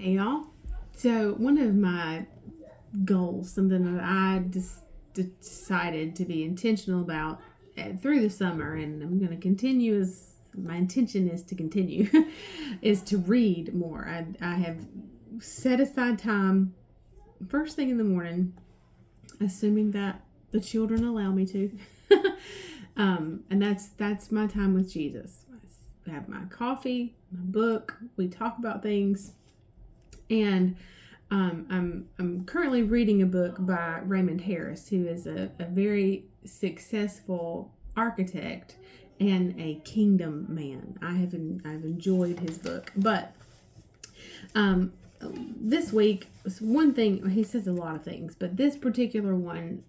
Hey y'all. So one of my goals, something that I just decided to be intentional about through the summer, and I'm going to continue as my intention is to continue, is to read more. I have set aside time first thing in the morning, assuming that the children allow me to, and that's my time with Jesus. I have my coffee, my book. We talk about things. And I'm currently reading a book by Raymond Harris, who is a very successful architect and a kingdom man. I've enjoyed his book, but this week, one thing he says a lot of things, but this particular one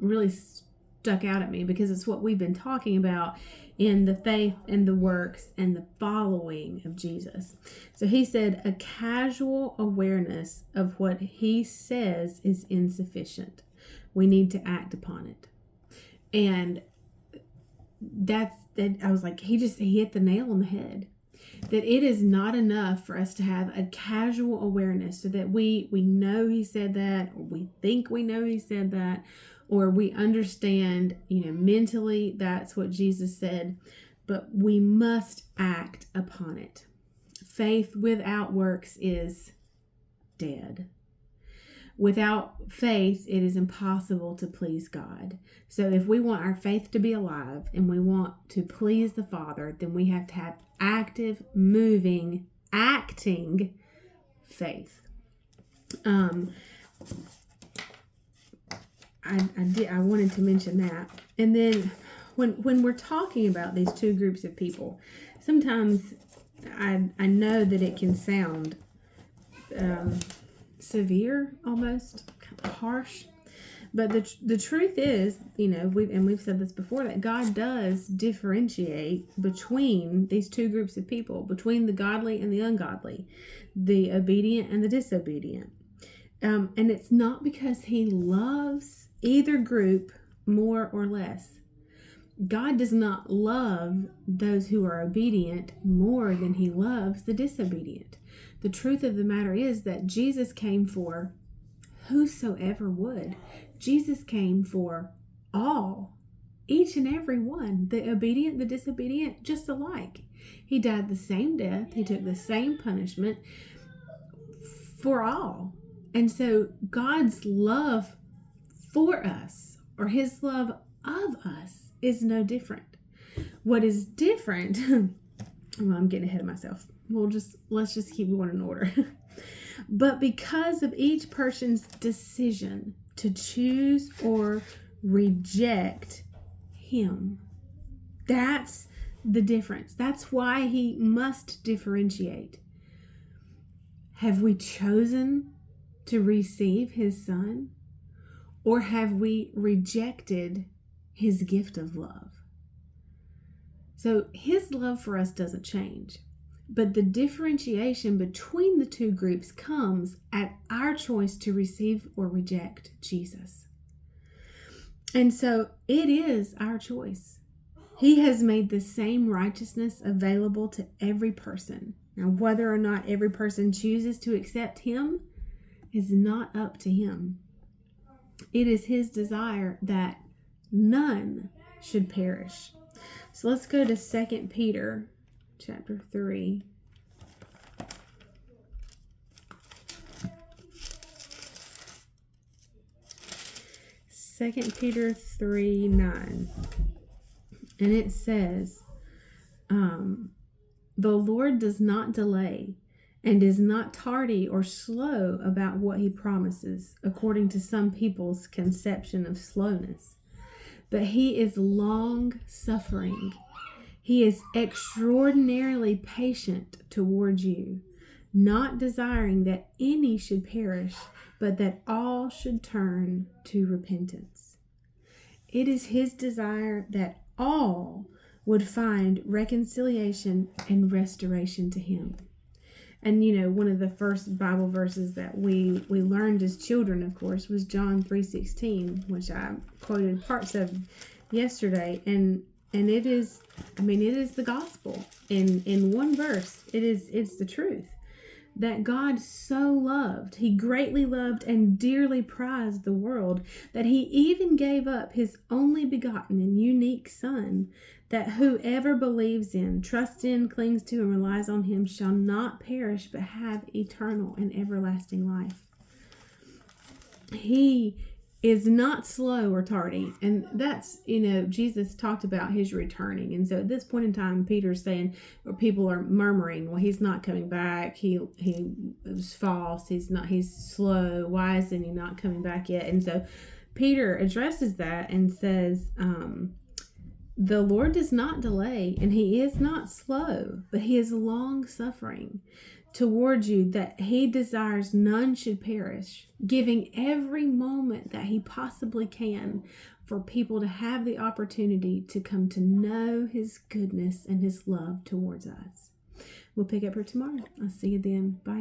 really stuck out at me because it's what we've been talking about in the faith and the works and the following of Jesus. So he said a casual awareness of what he says is insufficient. We need to act upon it. And that I was like, he hit the nail on the head. That it is not enough for us to have a casual awareness so that we know he said that, or we think we know he said that, or we understand, mentally that's what Jesus said, but we must act upon it. Faith without works is dead. Without faith, it is impossible to please God. So if we want our faith to be alive and we want to please the Father, then we have to have active, moving, acting faith. I wanted to mention that. And then when we're talking about these two groups of people, sometimes I know that it can sound severe, almost kind of harsh, but the truth is, we've said this before, that God does differentiate between these two groups of people, between the godly and the ungodly, the obedient and the disobedient. And it's not because he loves either group more or less. God does not love those who are obedient more than he loves the disobedient. The truth of the matter is that Jesus came for whosoever would. Jesus came for all, each and every one, the obedient, the disobedient, just alike. He died the same death. He took the same punishment for all. And so God's love for us, or his love of us, is no different. What is different, well, I'm getting ahead of myself. Let's just keep going in order. But because of each person's decision to choose or reject him, that's the difference. That's why he must differentiate. Have we chosen to receive his son, or have we rejected his gift of love? So his love for us doesn't change, but the differentiation between the two groups comes at our choice to receive or reject Jesus. And so it is our choice. He has made the same righteousness available to every person. Now, whether or not every person chooses to accept him is not up to him. It is his desire that none should perish. So let's go to 2 Peter chapter 3. Second Peter 3:9. And it says, the Lord does not delay and is not tardy or slow about what he promises, according to some people's conception of slowness. But he is long suffering. He is extraordinarily patient towards you, not desiring that any should perish, but that all should turn to repentance. It is his desire that all would find reconciliation and restoration to him. And one of the first Bible verses that we learned as children, of course, was John 3:16, which I quoted parts of yesterday. And it is the gospel in one verse. It's the truth that God so loved, he greatly loved and dearly prized the world, that he even gave up his only begotten and unique Son, that whoever believes in, trusts in, clings to, and relies on him shall not perish but have eternal and everlasting life. He is not slow or tardy. And that's, Jesus talked about his returning. And so at this point in time, Peter's saying, or people are murmuring, well, he's not coming back. He was false. He's slow. Why isn't he not coming back yet? And so Peter addresses that and says, the Lord does not delay, and he is not slow, but he is long suffering towards you, that he desires none should perish, giving every moment that he possibly can for people to have the opportunity to come to know his goodness and his love towards us. We'll pick up here tomorrow. I'll see you then. Bye.